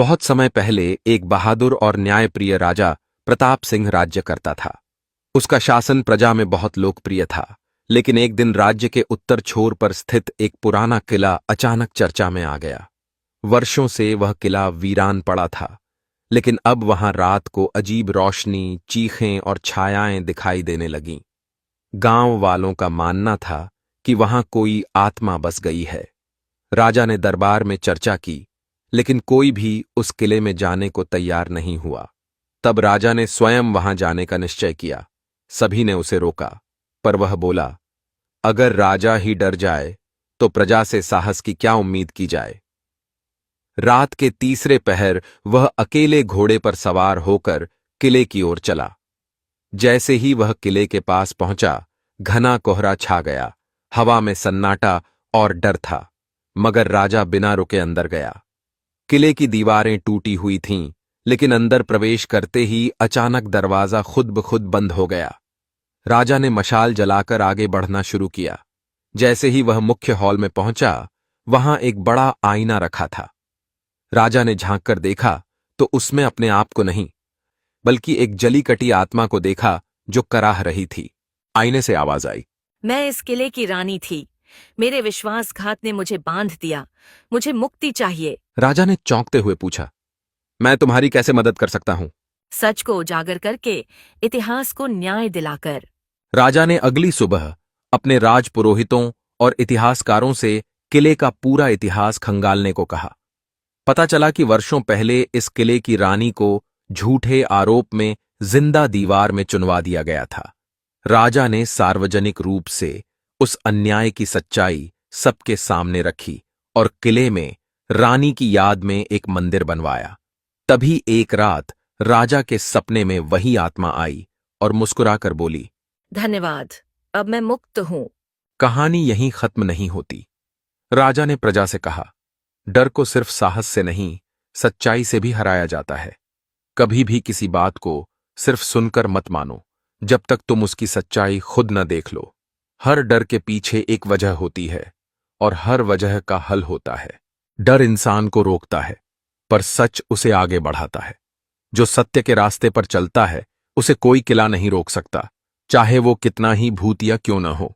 बहुत समय पहले एक बहादुर और न्यायप्रिय राजा प्रताप सिंह राज्य करता था। उसका शासन प्रजा में बहुत लोकप्रिय था, लेकिन एक दिन राज्य के उत्तर छोर पर स्थित एक पुराना किला अचानक चर्चा में आ गया। वर्षों से वह किला वीरान पड़ा था, लेकिन अब वहां रात को अजीब रोशनी, चीखें और छायाएं दिखाई देने लगीं। गांव वालों का मानना था कि वहां कोई आत्मा बस गई है। राजा ने दरबार में चर्चा की, लेकिन कोई भी उस किले में जाने को तैयार नहीं हुआ। तब राजा ने स्वयं वहां जाने का निश्चय किया। सभी ने उसे रोका, पर वह बोला, अगर राजा ही डर जाए तो प्रजा से साहस की क्या उम्मीद की जाए। रात के तीसरे पहर वह अकेले घोड़े पर सवार होकर किले की ओर चला। जैसे ही वह किले के पास पहुंचा, घना कोहरा छा गया। हवा में सन्नाटा और डर था, मगर राजा बिना रुके अंदर गया। किले की दीवारें टूटी हुई थीं, लेकिन अंदर प्रवेश करते ही अचानक दरवाजा खुद ब खुद बंद हो गया। राजा ने मशाल जलाकर आगे बढ़ना शुरू किया। जैसे ही वह मुख्य हॉल में पहुंचा, वहां एक बड़ा आईना रखा था। राजा ने झांक कर देखा तो उसमें अपने आप को नहीं, बल्कि एक जली कटी आत्मा को देखा जो कराह रही थी। आईने से आवाज आई, मैं इस किले की रानी थी। मेरे विश्वासघात ने मुझे बांध दिया। मुझे मुक्ति चाहिए। राजा ने चौंकते हुए पूछा, मैं तुम्हारी कैसे मदद कर सकता हूं? सच को उजागर करके, इतिहास को न्याय दिलाकर। राजा ने अगली सुबह अपने राजपुरोहितों और इतिहासकारों से किले का पूरा इतिहास खंगालने को कहा। पता चला कि वर्षों पहले इस किले की रानी को झूठे आरोप में जिंदा दीवार में चुनवा दिया गया था। राजा ने सार्वजनिक रूप से उस अन्याय की सच्चाई सबके सामने रखी और किले में रानी की याद में एक मंदिर बनवाया। तभी एक रात राजा के सपने में वही आत्मा आई और मुस्कुराकर बोली, धन्यवाद, अब मैं मुक्त हूं। कहानी यहीं खत्म नहीं होती। राजा ने प्रजा से कहा, डर को सिर्फ साहस से नहीं, सच्चाई से भी हराया जाता है। कभी भी किसी बात को सिर्फ सुनकर मत मानो, जब तक तुम उसकी सच्चाई खुद न देख लो। हर डर के पीछे एक वजह होती है और हर वजह का हल होता है। डर इंसान को रोकता है, पर सच उसे आगे बढ़ाता है। जो सत्य के रास्ते पर चलता है, उसे कोई किला नहीं रोक सकता, चाहे वो कितना ही भूतिया क्यों न हो।